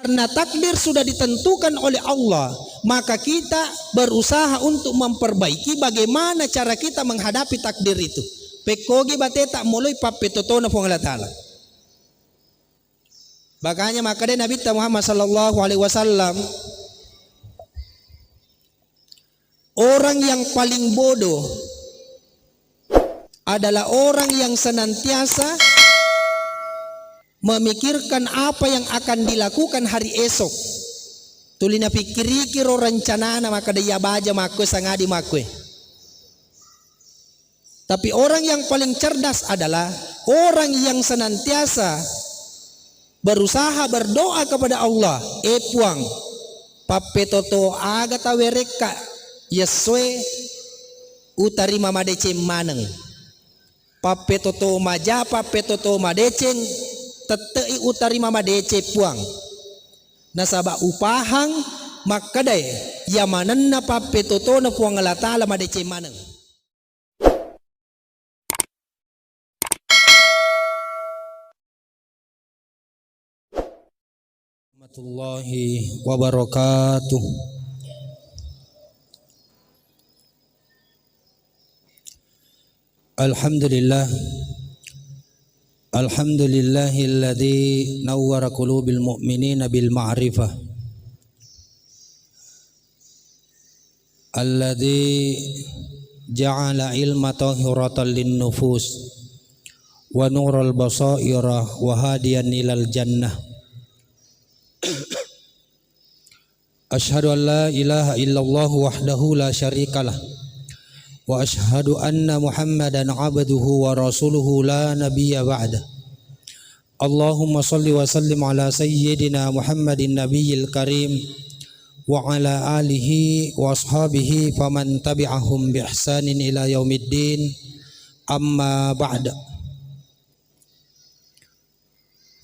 Karena takdir sudah ditentukan oleh Allah, maka kita berusaha untuk memperbaiki bagaimana cara kita menghadapi takdir itu. Pekogi bateta mulai papetotona po Allah Ta'ala. Makanya maka dia Nabi Muhammad sallallahu alaihi wasallam, orang yang paling bodoh adalah orang yang senantiasa memikirkan apa yang akan dilakukan hari esok. Tulina pikir-kiro rencana maka dia baja makwe sangadi makwe. Tapi orang yang paling cerdas adalah orang yang senantiasa berusaha berdoa kepada Allah. Puang papetoto agata wereka yeswe utari mamadece maneng. Papetoto maja papetoto madeceng tetei utari mamadece puang. Nasaba upahang makadai yamanan na papetoto na puang Allah Ta'ala madece maneng. Warahmatullahi wabarakatuh. Alhamdulillah, alhamdulillahilladzi nawwara qulubil mu'minina bil ma'rifah, alladzi ja'ala ilma tahiratan lin nufus wa nural basaira wa hadiyan ilal jannah. Ashhadu an la ilaha illallah wahdahu la syarikalah wa ashhadu anna Muhammadan abduhu wa rasuluhu la nabiyya ba'da. Allahumma salli wa sallim ala sayyidina Muhammadin nabiyil karim wa ala alihi wa ashabihi faman tabi'ahum bi ihsanin ila yaumiddin. Amma ba'da.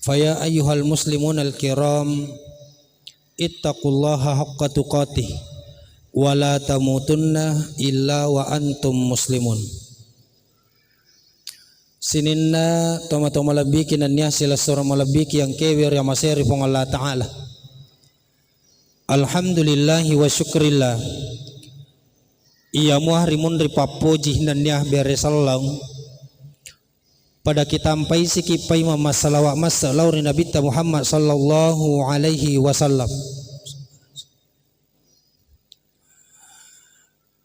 Faya ayyuhal muslimun al-kiram, ittaqullaha haqqa tuqatih wa la tamutunna illa wa antum muslimun. Sininna toma-toma labiki nanya sila sura malabiki yang kewir yang maseri pong Allah Ta'ala. Alhamdulillahi wa syukrillah. Iya muahrimun ripapoji nanya beresallang pada kita sampai sikipai masalawat masalau Nabi Muhammad sallallahu alaihi wasallam.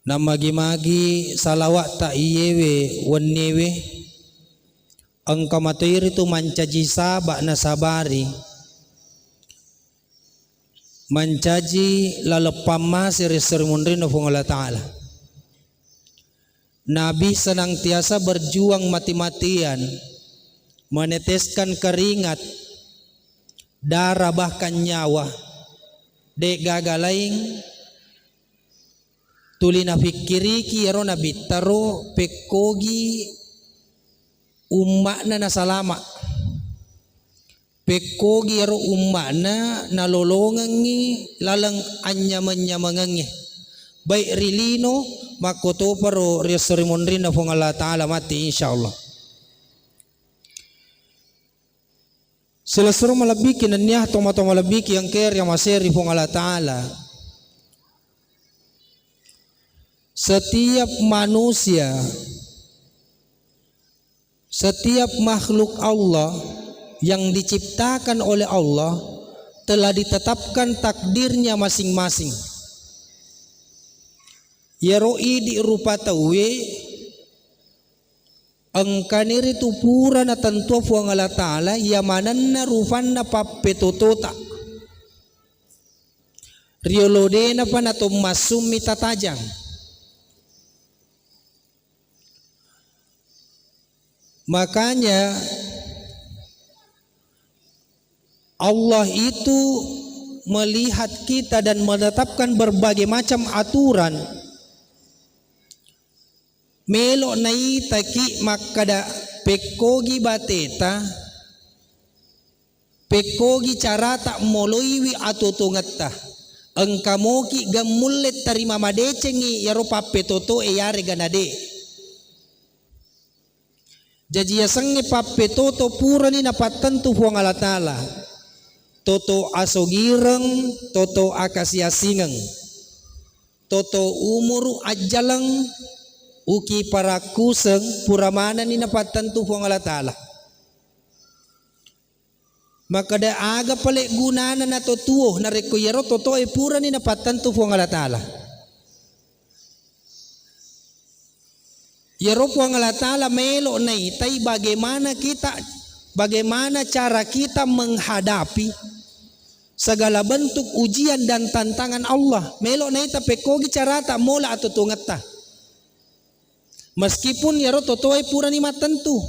Namagi-magi salawat tak iyewe wanewe angka materi tu mancaji sabak na sabari mancaji lalepama siri-siri na Allah Ta'ala. Nabi senantiasa berjuang mati-matian, meneteskan keringat, darah bahkan nyawa. Dek gagalaing tulina fikiriki yaro Nabi taro pekogi ummakna na salama. Pekogi yaro ummakna nalolongangi lalang anyam-anyamangangi. Baik rilino makoto paro riasrimonrin na pong Allah Ta'ala mati insyaallah. Sila suruh malabiki na niya tomato malabiki yang kaya maseri pong Allah Ta'ala. Setiap manusia, setiap makhluk Allah yang diciptakan oleh Allah telah ditetapkan takdirnya masing-masing. Yaroi di rupa tawe angkaniri tu pura na tantua puang Allah Ta'ala yamanan na rufan na papetotota riolode na pa na masumi tatajang makanya Allah itu melihat kita dan menetapkan berbagai macam aturan. Melo nai taki makada pekogi bateta pekogi cara tak moloiwi atau tungata engkamoki gamulet tarima madecengi yaro papetoto yare ganade jadi yasangi papetoto pura ni napatantu huang Allah Ta'ala toto asogireng, toto akasiasingeng, toto umuru ajalang, uki para kuseng puramana ni napatan tu Puang Allah Ta'ala. Maka da aga pale gunana na totuo na reko yero toto e pura ni napatan tu Puang Allah Ta'ala. Yero Puang Allah Ta'ala melo nai tai bagaimana cara kita menghadapi segala bentuk ujian dan tantangan Allah. Melo nai tapi kogi carata mola atau tungata. Meskipun yero totoy pura ni matentu.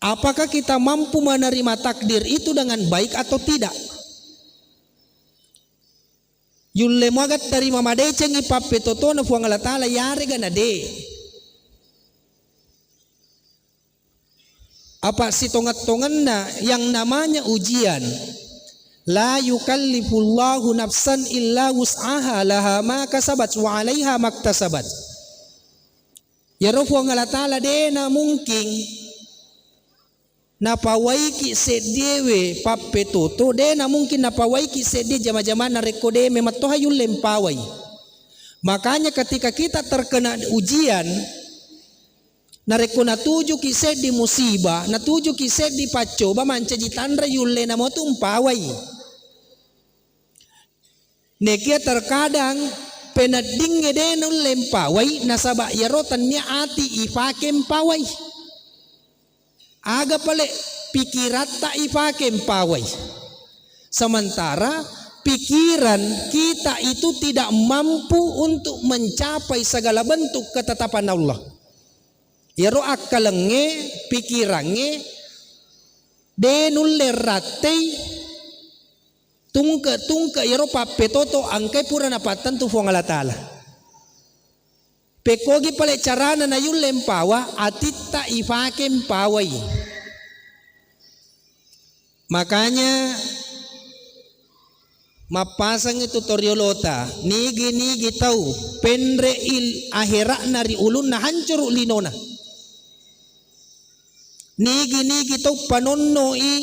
Apakah kita mampu menerima takdir itu dengan baik atau tidak? Yulle magat dari mama deceng ipape toto na Puang Allah Ta'ala yare gana de. Apa si tongat-tongan na yang namanya ujian. La yukallifullahu nafsan illa wus'aha laha ma kasabat wa 'alaiha maktasabat. Ya Puang Allah Ta'ala de na mungkin napawaiki sedewe pape toto de na mungkin napawaiki sede jama-jama na rekode mematoha yul lempawai. Makanya ketika kita terkena ujian nareko natuju kised di musibah, natuju kised di pacoba manca jitandra yulle na motu umpawai. Nekia terkadang penading ngede nul lempawai nasaba yarotan niya ati ifake empawai. Aga pale pikiran tak ipake empawai. Sementara pikiran kita itu tidak mampu untuk mencapai segala bentuk ketetapan Allah. Yaro akalenge pikirange denul lerate tungke yaro pape toto angkai pura napatan tu Puang Allah Ta'ala. Pekogi pale carana na yul lempawa atita ifake empawai. Makanya mapasang itu toriolota nigi tahu pendre il akhirat nari ulun na hancur linona. Nigi tahu panonno i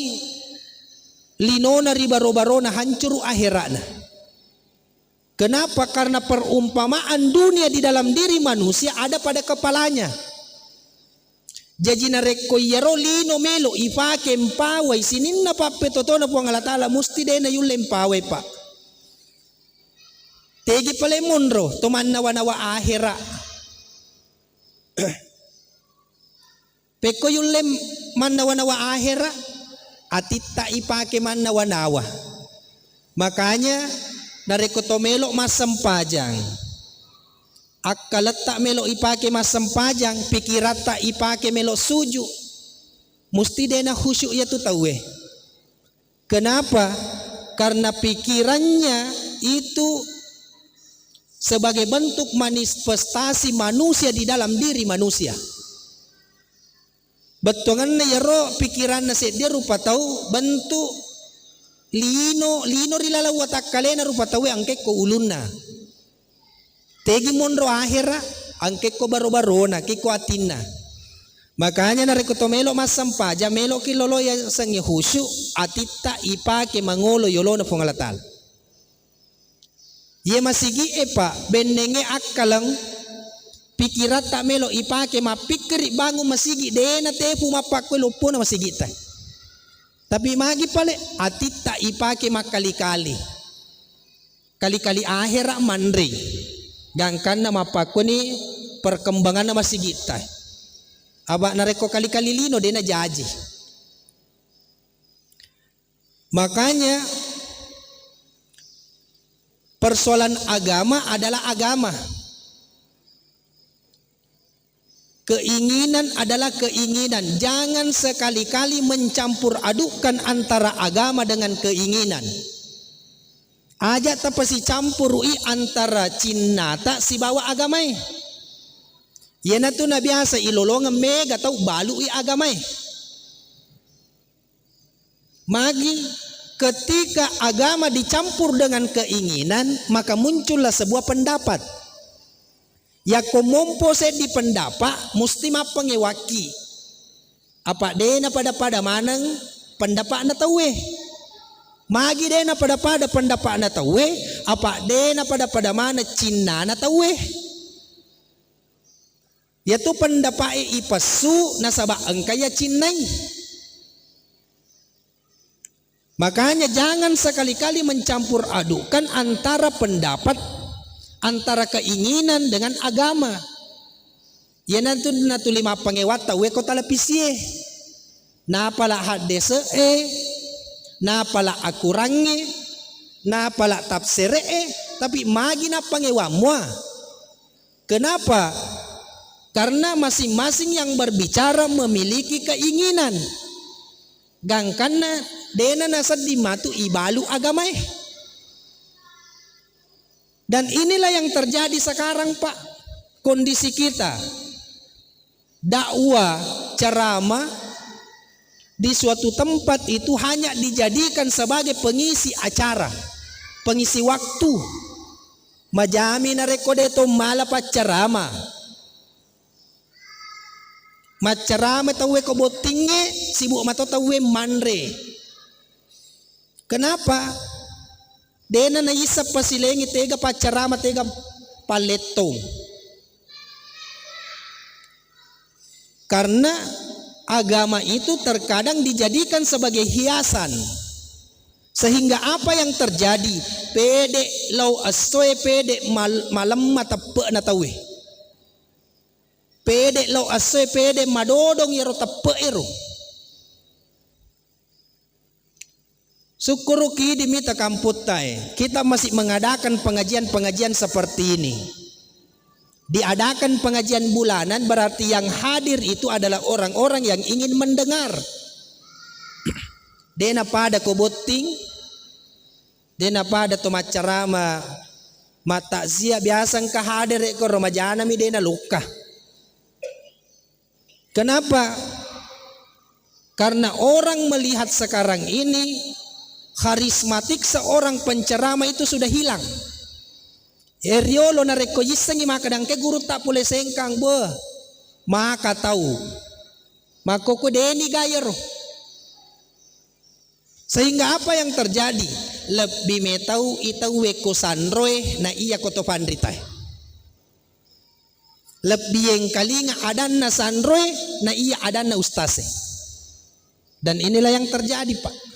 linona ribaro-baro na hancur akhiratna. Kenapa? Karena perumpamaan dunia di dalam diri manusia ada pada kepalanya. Jadi nareko yaro lino melo ifake empawai sininna pape totona Puang Allah Ta'ala musti dena yul empawai pak. Tegi pale monro toman nawa akhira. Peko yul man nawa akhira atita ipake man nawa. Makanya nareko to melo masempajang. Akalat tak melo ipake masempajang, pikirat tak ipake melo suju. Musti dena khusyuk ya tu tahu Kenapa? Karena pikirannya itu sebagai bentuk manifestasi manusia di dalam diri manusia. Betongan na yaro pikiran na dia rupa tahu bentuk lino rilala watak kalena rupa tahu angke ko ulunna. Tegi monro akhira angke ko baro-baro na kiko atinna. Makanya nareko to melo masampaja melo kilolo ya sang yahusyu atita ipake mangolo yolo na Puang Allah Ta'ala. Ye masigi epa benenge akalang pikirat tak melo ipake mapikri bangun masigi dena tepu mapakwe lupo na masigi tay. Tapi magi pale atita ipake makali-kali. Kali-kali akhira mandri. Gangkan na mapakwe ni perkembangan na masigi tay. Aba nareko kali-kali lino dena jaji. Makanya persoalan agama adalah agama. Keinginan adalah keinginan. Jangan sekali-kali mencampur adukkan antara agama dengan keinginan. Aja tapasi campur antara cinnata si bawa agamai. Yana tu na biasa ilolongan mega tau balu agamai. Magi ketika agama dicampur dengan keinginan maka muncullah sebuah pendapat. Ya komompo se di pendapat musti mapangewaki. Apa dena pada manang pendapat na tahu Magi dena pada pendapat na tawe, apa dena pada mana Cina na tawe. Yaitu pendapat ipasu nasaba engkaya Cinai. Makanya jangan sekali-kali mencampur adukan antara pendapat, antara keinginan dengan agama. Ya nanti natu lima pangewat tawe ko talapisye. Na pala hadese na pala akurange, na pala tafsire tapi magi na pangewa mua. Kenapa? Karena masing-masing yang berbicara memiliki keinginan. Gangkana dena nasad dimatu ibalu agamai. Dan inilah yang terjadi sekarang Pak. Kondisi kita. Dakwah, ceramah di suatu tempat itu hanya dijadikan sebagai pengisi acara, pengisi waktu. Majami na rekodeto malapat ceramah. Macerama tawe ko botinge sibuk mato tawe manre. Kenapa? Dena na isap pasilengi tega pacarama tega paletong. Karena agama itu terkadang dijadikan sebagai hiasan. Sehingga apa yang terjadi? Pede lau asoe pede malam mata pe na tawe. Pede lau asoe pede madodong yero tape ero. Syukuru ki dimita kamputai. Kita masih mengadakan pengajian-pengajian seperti ini. Diadakan pengajian bulanan berarti yang hadir itu adalah orang-orang yang ingin mendengar. Dena pada koboting, dena pada to macarama mata zia biasang kahadir ko romajana mi dena luka. Kenapa? Karena orang melihat sekarang ini karismatik seorang penceramah itu sudah hilang. Eriolo na rekoyisangi maka dangke guru tak boleh sengkang be. Maka tahu. Maka ko deni gayero. Sehingga apa yang terjadi? Lebih metau itau weko sanroe na iya koto pandritai. Lebih yang kalinga adan na sanroe na iya adan na ustase. Dan inilah yang terjadi Pak.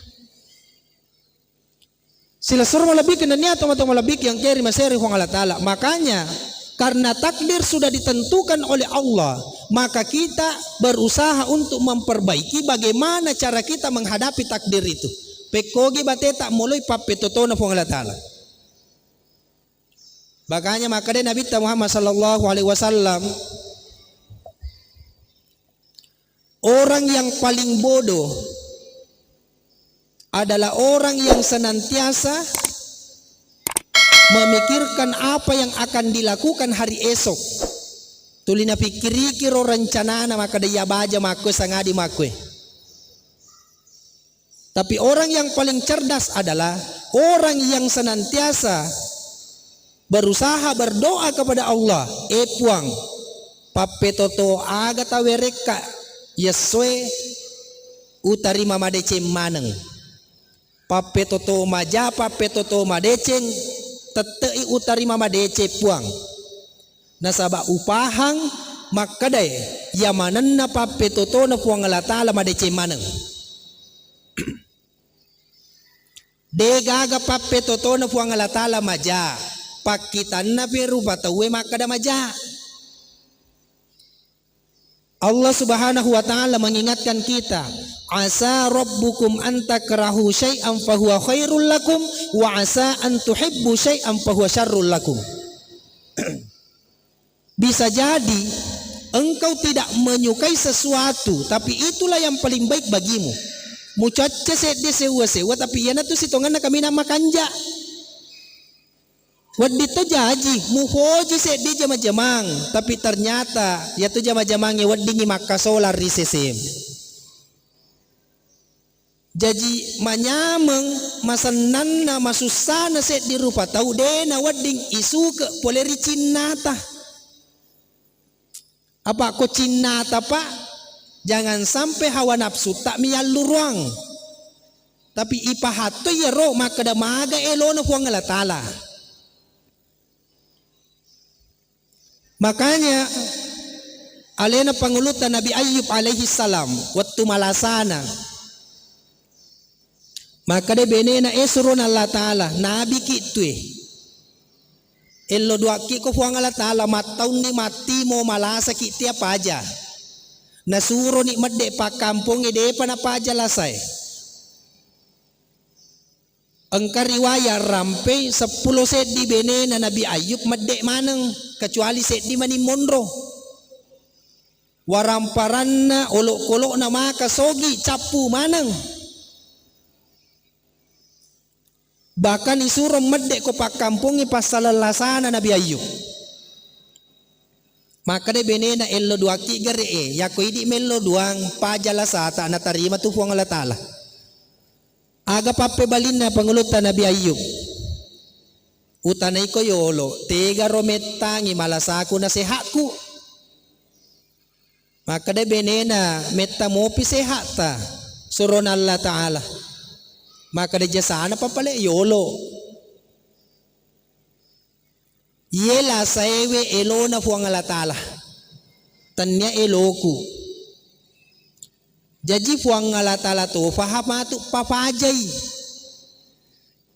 Sila suruh lebih kena niat atau lebih yang kiri maseri huang Allah Ta'ala. Makanya karena takdir sudah ditentukan oleh Allah, maka kita berusaha untuk memperbaiki bagaimana cara kita menghadapi takdir itu. Pekogi bate tak mulai papetotona huang Allah Ta'ala. Makanya maka dia Nabi Muhammad sallallahu alaihi wasallam, orang yang paling bodoh adalah orang yang senantiasa memikirkan apa yang akan dilakukan hari esok. Tulina pikiri-kiro rencana maka dia baja makwe sangadi makwe. Tapi orang yang paling cerdas adalah orang yang senantiasa berusaha berdoa kepada Allah. Puang papetoto aga tawereka yeswe utari mamadece maneng. Papetoto maja papetoto madeceng tetei utari mamadece puang. Nasaba upahang makadai yamanan na papetoto na puang alatala madece maneng. Degaga papetoto na puang alatala maja. Pakitan na pero batawe makada maja. Allah Subhanahu wa taala mengingatkan kita, asa rabbukum an takrahu syai'an fahuwa khairul lakum wa asa an tuhibbu syai'an fahuwa syarrul lakum. Bisa jadi engkau tidak menyukai sesuatu, tapi itulah yang paling baik bagimu. Mucace sede sewa tapi yana tu sitongan na kami nama kanja. Wadi to jaji muhoji sede jama-jamang, tapi ternyata ya tu jama-jamangnya wadi ngi makasolar risesem. Jadi manyameng masanan na masusana set di rupa tahu dena wading isu ke poleri cinnata. Apa ko cinnata Pak? Jangan sampai hawa nafsu tak miyalu ruang. Tapi ipahato yero maka da maga elo na puang Allah Ta'ala. Makanya alena pangulutan Nabi Ayub alaihi salam waktu malasana. Maka de benena esurun Allah Ta'ala nabi kitwe. Elo dua ki ko puang Allah Ta'ala mataun ni mati mo malasa ki tiap aja. Nasuro ni madde pa kampung ide pa na paja lasay. Angka riwayat rampe 10 set di bene na Nabi Ayub madde maneng kecuali set di mani monro. Waramparanna olok-olok na maka sogi capu maneng. Bahkan isurom madde ko pa kampungi pasalalasana Nabi Ayub. Maka de bene na elo dua ki gare ya ko idi melo duang pajalasa ta na tarima tu puang Allah Ta'ala. Aga pape balin na pangulutan Nabi Ayub. Utanay ko yolo, tega rometangi malasaku na sehatku. Maka de benena metta mopi sehat ta. Suron Allah Ta'ala. Maka de jasana papale yolo. Yela saewe elo na puang Allah Ta'ala. Tanya eloku. Jadi puang Allah Ta'ala tu faham tu papajai.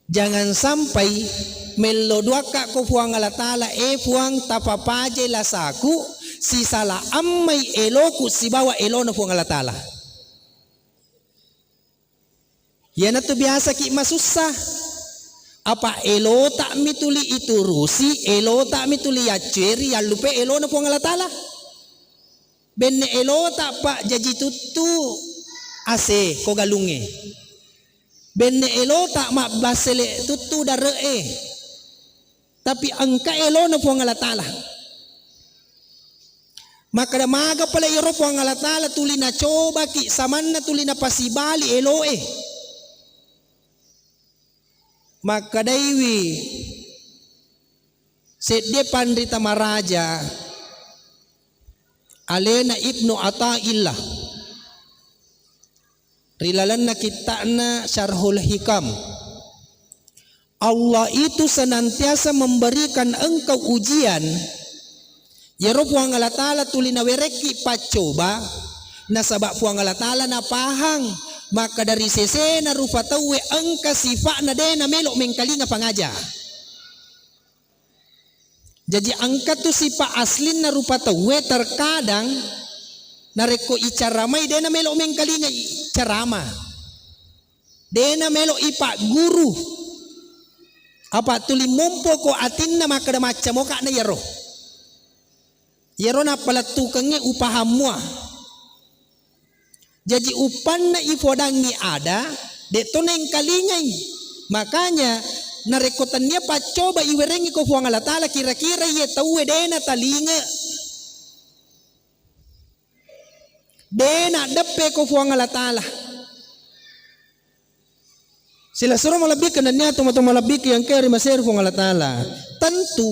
Jangan sampai meloduaka ko puang Allah Ta'ala puang tapapajai lasaku si salah ammai eloku si bawa elo na puang Allah Ta'ala. Yana tu biasa ki masusah. Apa elo tak mituli itu rusi, elo tak mituli ya ceri ya lupe elo na puang Allah Ta'ala. Benne elo tak pak jaji tutu ase ko galunge. Benne elo tak mak basele tutu daree. Tapi angka elo na puang Allah Ta'ala. Maka da maga pala iro puang Allah Ta'ala tuli na coba ki saman na tuli na pasibali elo Maka daiwi sedde pandita maraja alena Ibnu Athaillah rilalan na kita na Syarhul Hikam. Allah itu senantiasa memberikan engkau ujian. Yero puang Allah Ta'ala tuli na wereki pacoba na sabak puang Allah Ta'ala na pahang. Maka dari sese na rupa tawe engka sifat na de na melok mengkalinga pangaja. Jadi angka tu sifat aslin na rupa tawe terkadang nareko icaramai de na melok mengkalinga carama. De na melok ipak guru. Apa tuli mumpo ko atin na maka da macam moka na yero. Yero na pala tukangnya upahamua. Jadi upan na ifodangi ada de toneng kalingay. Makanya narekotan niya pa coba iwerengi ko puang Allah Ta'ala kira-kira ye tawe dena talinga. Dena depe ko puang Allah Ta'ala. Sila suruh malabik na niya atau malabik yang kaya rimaser puang Allah Ta'ala. Tentu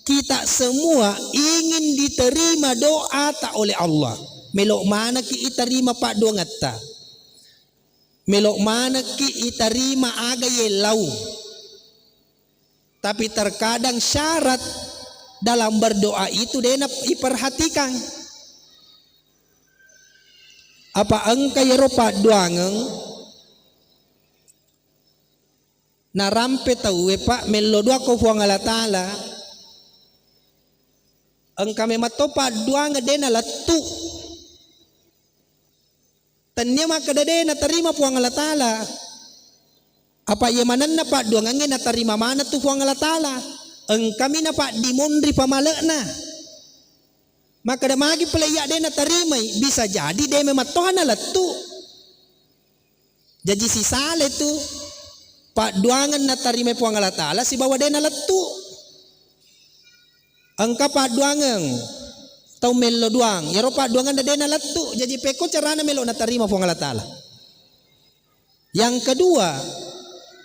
kita semua ingin diterima doa tak oleh Allah. Melok mana ki itarima pak dua ngata. Melok mana ki itarima aga ye lau. Tapi terkadang syarat dalam berdoa itu dena iperhatikan. Apa engka yero pak duangeng na rampe tawe pak melodua ko fuang Allah Ta'ala. Engka memato pak duang dena latu. Tanya maka dade na terima puang Allah Ta'ala. Apa ia manan na pak duang angin na terima mana tu puang Allah Ta'ala. Engkami na pak dimundri pamalak na. Maka da magi pelaya de na terima bisa jadi de mematohan na latu. Jadi si sale tu pak duangan na terima puang Allah Ta'ala si bawa de na latu. Engka pak duangan tau melo duang ya ropa duangan da dena latu jadi peko carana melo na tarima puang Allah Ta'ala. Yang kedua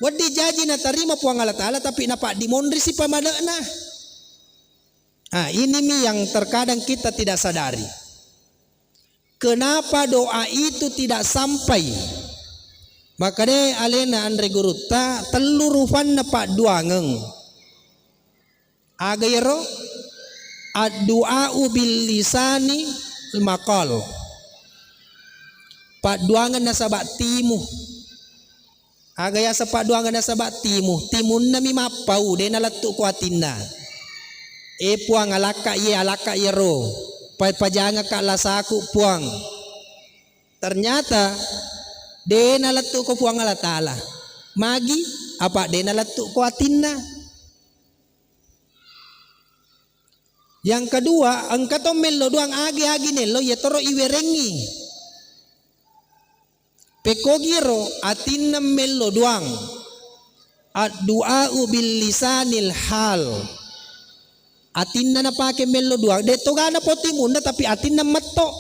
wadi jaji na tarima puang Allah Ta'ala tapi napa dimondri si pamadana. Ini mi yang terkadang kita tidak sadari. Kenapa doa itu tidak sampai Maka de alena andre guruta telurufan na pak duangeng. Agayro ad-du'a'u bil lisani maqal. Pak duangan na sabak timu. Agaya sa pak duangan na sabak timu. Timun na mi mapau de na latu ko atinna. Puang alaka ye ro. Pajanga ka lasaku puang. Ternyata de na latu ko puang ala taala. Magi apa de na latu ko atinna. Yang kedua, angkato melo duang agi nelo ya toro iwerengi. Pekogiro atinna melo duang. Ad-du'a'u bil lisanil hal. Atinna na pake melo duang. Deto gana poti munda tapi atinna matto.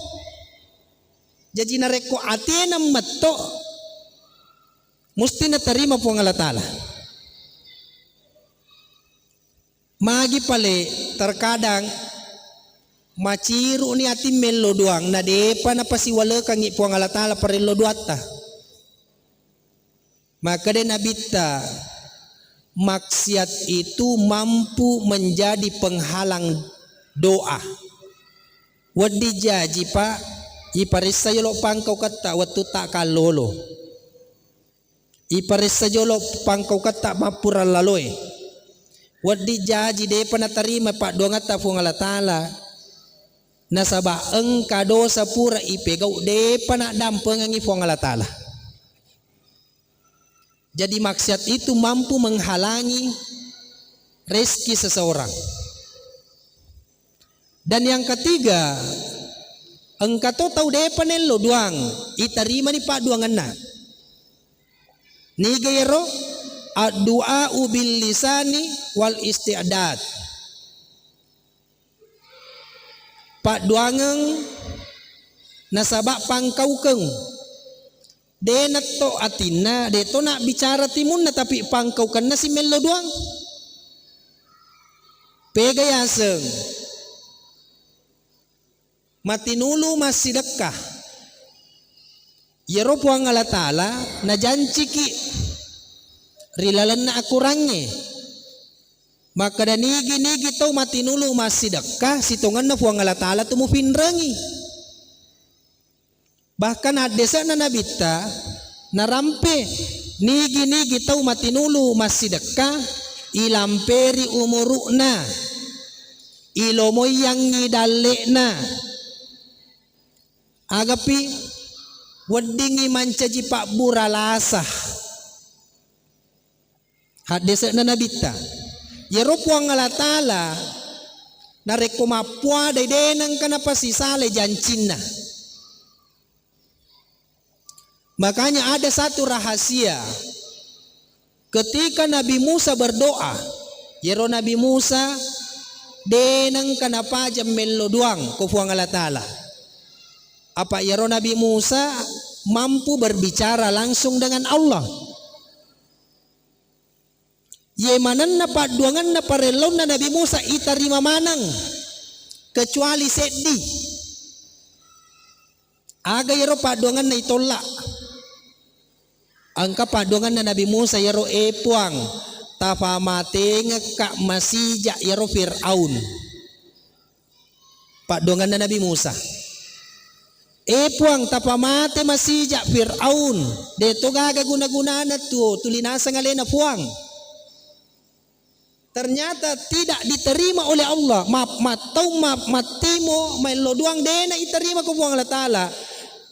Jadi nareko atinna matto. Musti na terima po ng Allah Ta'ala. Magi pale terkadang maciru ni atim melo doang na depa na pasiwala kang ipuang Allah Ta'ala parelo duata. Maka de nabita maksiat itu mampu menjadi penghalang doa. Wadi jaji pak iparisa yolo pangkau kata watu tak kalolo. Iparisa yolo pangkau kata mapura laloy. Wadi jaji de panatarima pak doang ata fung Allah Ta'ala nasaba engka dosa pura ipegau de panadam pengangi fung Allah Ta'ala. Jadi maksiat itu mampu menghalangi rezeki seseorang. Dan yang ketiga, engka to tahu de panelo doang itarima ni pak duanganna. Ni gayero ad-du'a'u bil lisani wal isti'dad. Pak duangeng nasabak pangkaukeng. De nato atina de to nak bicara timun na tapi pangkaukan na si melo duang. Pegayaseng. Matinulu masidekah. Yero puang Allah Ta'ala na janciki rilalan na akurangnya. Maka danigi tau matinulu masidekah situngan na puang Allah Ta'ala tumupinrangi. Bahkan adesa na nabita narampe nigi tau matinulu masidekah ilamperi umurukna ilomoy yang ngidalekna agapi wadingi mancaji pak buralasah hadesa na nabita yero puang Allah Ta'ala narekomapua daidenang kanapa sisale jancina. Makanya ada satu rahasia. Ketika Nabi Musa berdoa, yero Nabi Musa denang kanapa jam melo duang kufuang Allah Ta'ala. Apa yero Nabi Musa mampu berbicara langsung dengan Allah. Yemanan na paduangan na parelom na Nabi Musa itarima manang kecuali sedih. Aga yero paduangan na itolak. Angka padongan na Nabi Musa yaro epuang tafamate ngeka masija yaro Fir'aun. Padongan na Nabi Musa. Epuang tafamate masija Fir'aun. Deto gaga guna-guna na tu tulinasa ngalena puang. Ternyata tidak diterima oleh Allah. Matimo mailo duang dena iterima ku puang Allah Ta'ala.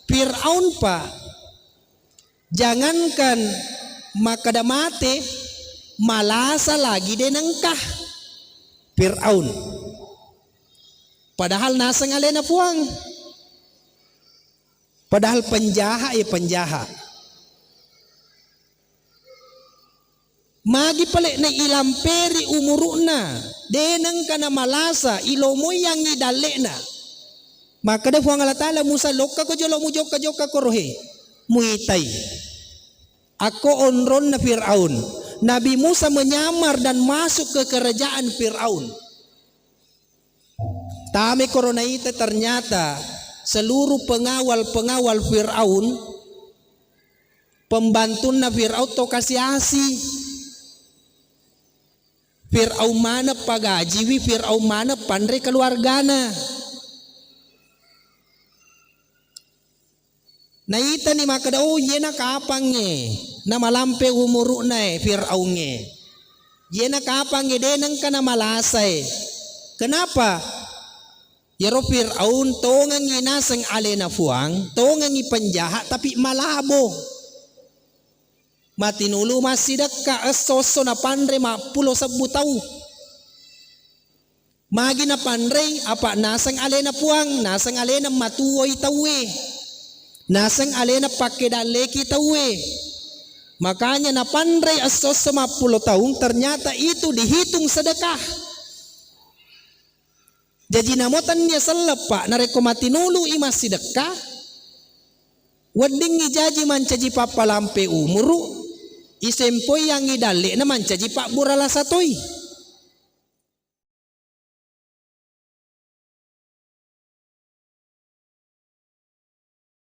Fir'aun pa jangankan makada mate malasa lagi denengkah Fir'aun. Padahal nasang alena puang. Padahal penjahat penjahat. Magi pale na ilamperi umuruna deneng kana malasa ilomoy yang ngidalekna. Maka da puang Allah Ta'ala Musa lokka ko jolo mu joka korohe. Muitai. Aku onron na Fir'aun. Nabi Musa menyamar dan masuk ke kerajaan Fir'aun. Tame corona itu ternyata seluruh pengawal Fir'aun pembantun na Fir'aun to kasih asi. Fir'aun mana pagajiwi, Fir'aun mana pandre keluargana. Naita ni makada oh yena kapange na malampe umuru na Fir'aun nge. Yena kapange denang ka na malasay. Kenapa? Yaro Fir'aun tongang inasang alena fuang, tongang ipanjahat tapi malabo. Matinulu masih deka esoso na pandre mapulo sabutaw. Magi na pandre apa nasang alena puang, nasang alena matuoy tawe. Nasang alena pakai daleki tawe. Makanya na pandre esoso mapulo taung ternyata itu dihitung sedekah. Jadi namotan niya selepa nareko matinulu ima sedekah. Wading ijaji mancaji papalampe umuru. Isempoy yang idali naman caji pak burala satoy.